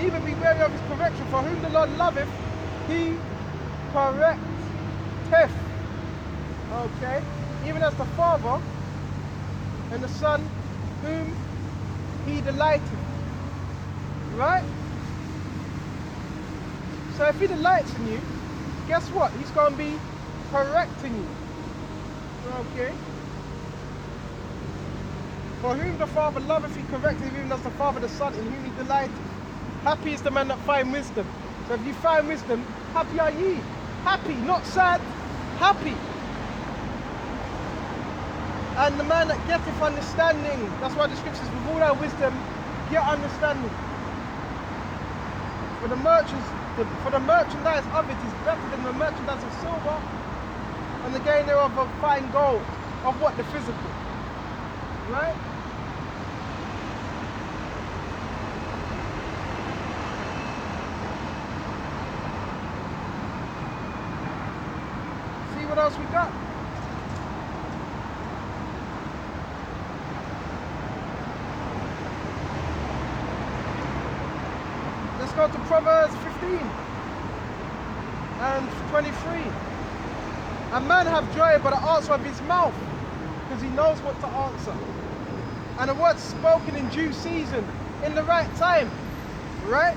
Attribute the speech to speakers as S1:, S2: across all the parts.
S1: even be wary of his correction. For whom the Lord loveth, he correcteth. Okay? Even as the Father and the Son, whom he delighteth. Right? So if he delights in you, guess what? He's going to be correcting you. Okay? For whom the Father loveth, he correcteth, even as the Father the Son, in whom he delighteth. Happy is the man that find wisdom. So if you find wisdom, happy are ye. Happy, not sad, happy. And the man that getteth understanding. That's why the scriptures, with all our wisdom, get understanding. For the merchandise of it is better than the merchandise of silver, and the gain thereof of fine gold. Of what? The physical. Right? See what else we got? Let's go to Proverbs 15 and 23. A man have joy by the answer of his mouth, because he knows what to answer. And a word spoken in due season, in the right time. Right?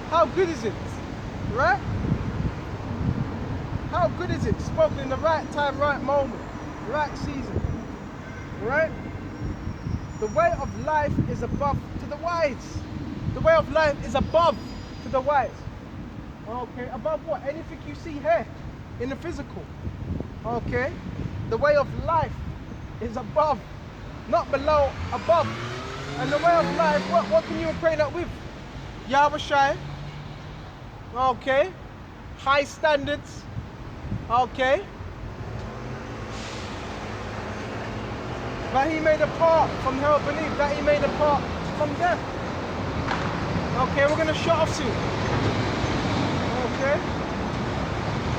S1: How good is it? Right? How good is it? Spoken in the right time, right moment, right season. Right? The way of life is above to the wise. The way of life is above to the wise. Okay, above what? Anything you see here in the physical. Okay? The way of life is above, not below, above. And the way of life, what can you equate that with? Yahweh Shai. Okay? High standards. Okay? That he may depart from hell beneath, that he may depart from death. Okay, we're gonna shut off soon. Okay?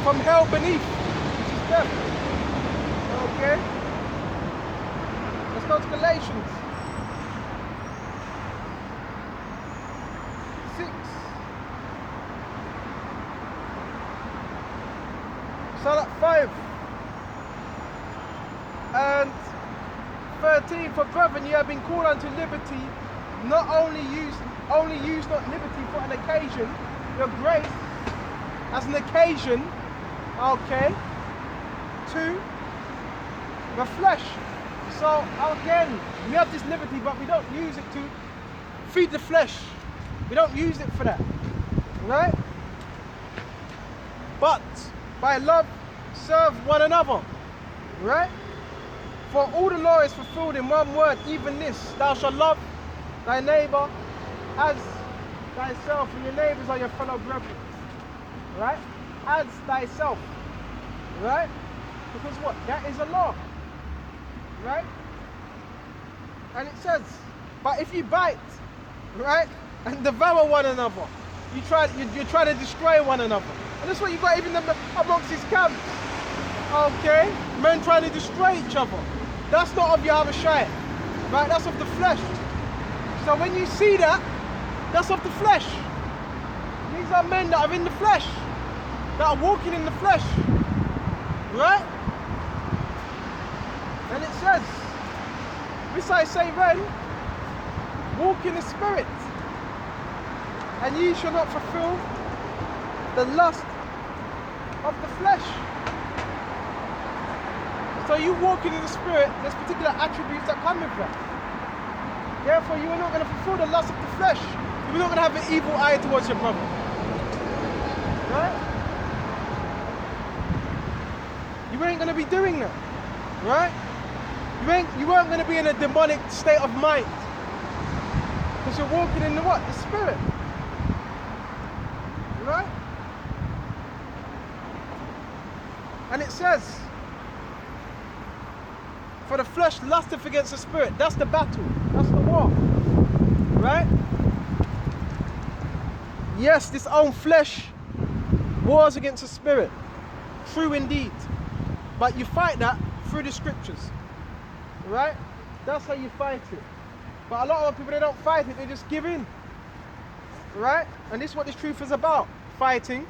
S1: From hell beneath, which is death. Okay? Let's go to Galatians 6. So that 5 and 13. For brethren, you have been called unto liberty. Not only use not liberty for an occasion, your grace as an occasion, okay, to the flesh. So again, we have this liberty, but we don't use it to feed the flesh. We don't use it for that, right? But by love, serve one another, right? For all the law is fulfilled in one word, even this: thou shalt love thy neighbor as thyself, and your neighbors are your fellow brethren, right? As thyself, right? Because what? That is a law, right? And it says, but if you bite, right, and devour one another, you try to destroy one another. And that's what you got even amongst these camps, okay? Men trying to destroy each other. That's not of Yahweh Shai, right? That's of the flesh. So when you see that, that's of the flesh. These are men that are in the flesh, that are walking in the flesh, right? And it says, this I say then, walk in the spirit, and ye shall not fulfill the lust of the flesh. So you walking in the spirit, there's particular attributes that come with that. Therefore, you are not going to fulfill the lust of the flesh. You're not going to have an evil eye towards your brother. Right? You ain't going to be doing that. Right? You weren't going to be in a demonic state of mind. Because you're walking in the what? The spirit. Right? And it says, for the flesh lusteth against the spirit. That's the battle. That's the war. Right? Yes, this own flesh wars against the spirit. True indeed. But you fight that through the scriptures. Right? That's how you fight it. But a lot of people, they don't fight it. They just give in. right? And this is what this truth is about. Fighting.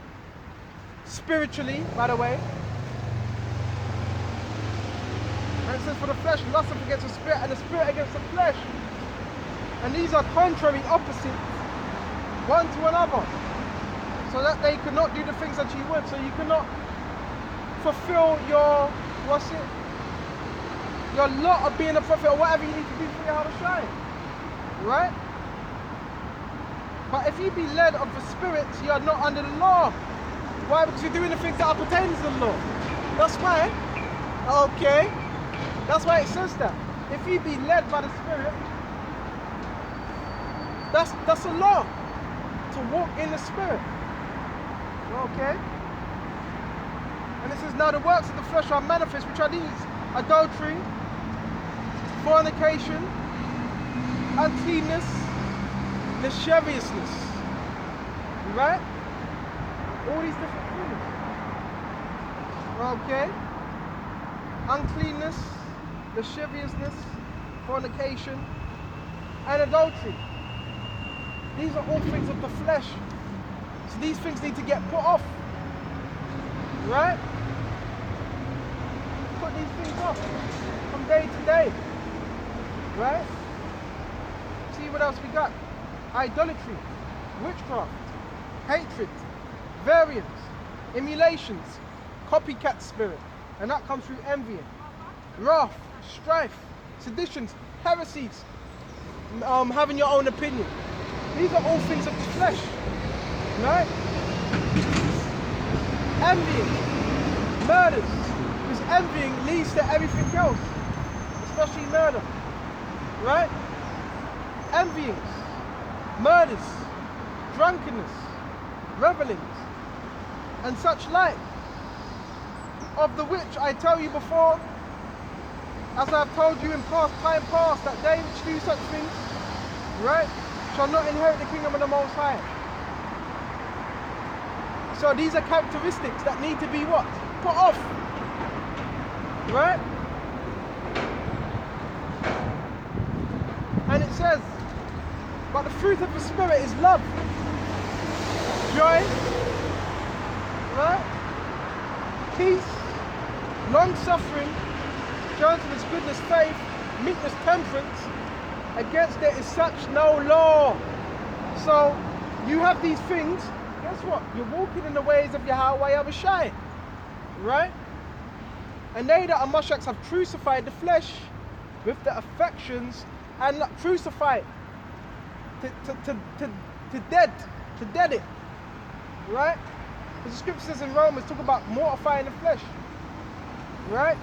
S1: Spiritually, by the way. And it says for the flesh, lust against the spirit, and the spirit against the flesh. And these are contrary opposites, one to another. So that they could not do the things that you would. So you cannot fulfill your, your lot of being a prophet or whatever you need to do for your to shine. Right? But if you be led of the Spirit, you are not under the law. Why? Because you're doing the things that are pertaining to the law. That's why. Okay. That's why it says that. If you be led by the Spirit, that's a law. To walk in the Spirit. Okay? And it says, now the works of the flesh are manifest, which are these: adultery, fornication, uncleanness, lasciviousness. Right? All these different things. Okay? Uncleanness, lasciviousness, fornication, and adultery. These are all things of the flesh. So these things need to get put off. Right? Put these things off from day to day. Right? See what else we got? Idolatry, witchcraft, hatred, variance, emulations, copycat spirit. And that comes through envying, wrath, strife, seditions, heresies, having your own opinion. These are all things of the flesh. Right? Envying, murders. Because envying leads to everything else, especially murder. Right? Envyings, murders, drunkenness, revelings, and such like. Of the which I tell you before, as I have told you in time past, that they which do such things, right, shall not inherit the kingdom of the Most High. So these are characteristics that need to be what? Put off. Right? And it says, but the fruit of the Spirit is love, joy, right? Peace, long-suffering, gentleness, goodness, faith, meekness, temperance. Against there is such no law. So you have these things. Guess what? You're walking in the ways of Yahweh Abishai. Right? And they that are Mashiachs have crucified the flesh with the affections and crucified to dead it. Right? Because the scripture says in Romans, talk about mortifying the flesh. Right?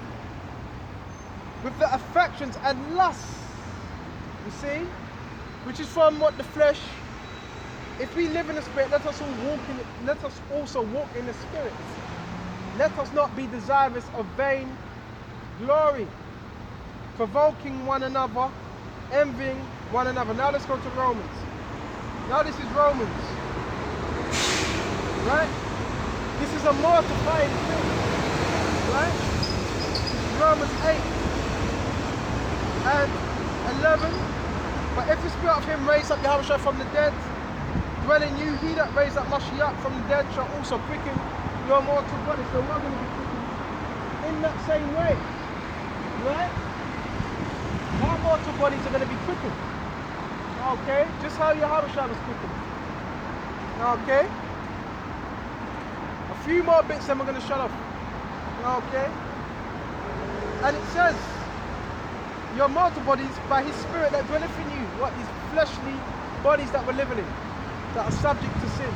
S1: With the affections and lusts. You see? Which is from what the flesh. If we live in the Spirit, let us also walk in the Spirit. Let us not be desirous of vain glory, provoking one another, envying one another. Now let's go to Romans. Now this is Romans. Right? This is a mortifying thing. Right? This is Romans 8 and 11. But if the Spirit of him raised up Yahushua from the dead, dwell in you, he that raised up Mashiach from the dead shall also quicken your mortal body. So we're going to be quickened in that same way. Right? Our mortal bodies are going to be quickened. Okay? Just how Yahushua was quickened. Okay? A few more bits then we're going to shut off. Okay? And it says, your mortal bodies by his Spirit that dwelleth in you. What? These fleshly bodies that we're living in, that are subject to sin.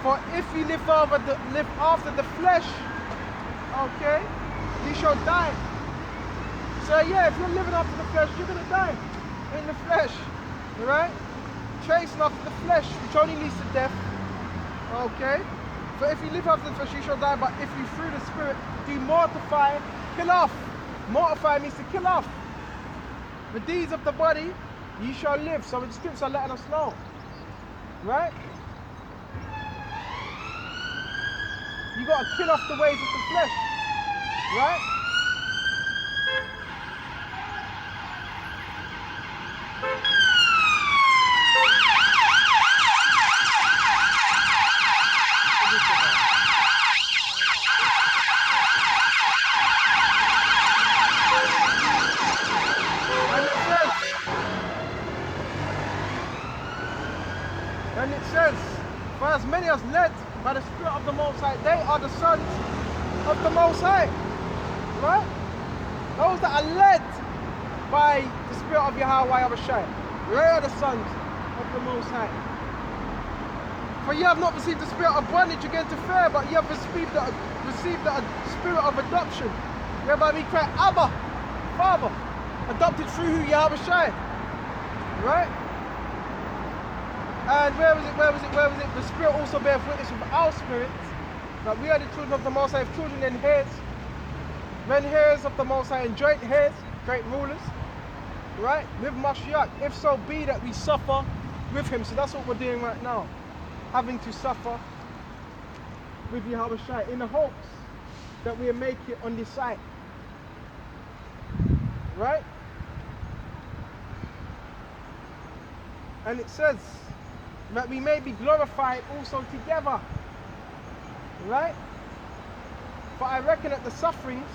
S1: For if you live after the flesh, okay, you shall die. So yeah, if you're living after the flesh, you're going to die in the flesh. Alright? Chasing after the flesh, which only leads to death. Okay? For if you live after the flesh, you shall die. But if you through the Spirit do mortify, kill off. Mortify means to kill off. The deeds of the body, you shall live. So the scriptures are letting us know. Right? You got to kill off the ways of the flesh. Right? And it says, for as many as led by the Spirit of the Most High, they are the sons of the Most High. Right? Those that are led by the Spirit of Yahweh Yahushua, they are the sons of the Most High. For you have not received the spirit of bondage again to fear, but you have received the spirit of adoption, whereby we cry, Abba, Father, adopted through who? Yahushua. Right? And where was it? The Spirit also bears witness with our spirit that we are the children of the Most High, children and heirs, men heirs of the Most High, and joint heirs, great rulers, right? With Mashiach, if so be that we suffer with him. So that's what we're doing right now, having to suffer with Yahushua in the hopes that we'll make it on this side, right? And it says that we may be glorified also together, right? For I reckon that the sufferings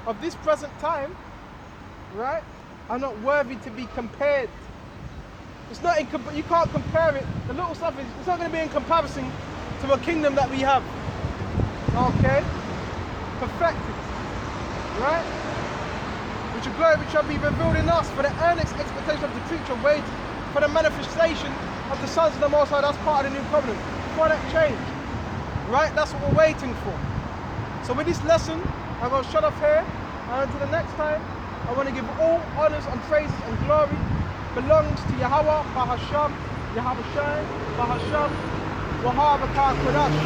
S1: of this present time, right, are not worthy to be compared. It's not you can't compare it. The little stuff it's not going to be in comparison to a kingdom that we have. Okay, perfected, right? Which a glory which shall be revealed in us for the earnest expectation of the creature wait for the manifestation of the sons of the Most High. That's part of the new covenant. For that change, right? That's what we're waiting for. So with this lesson, I'm going to shut off here, and until the next time, I want to give all honors and praises and glory belongs to Yahweh, Bahasham, Yahweh Shai, Bahasham, Wahab Kodash.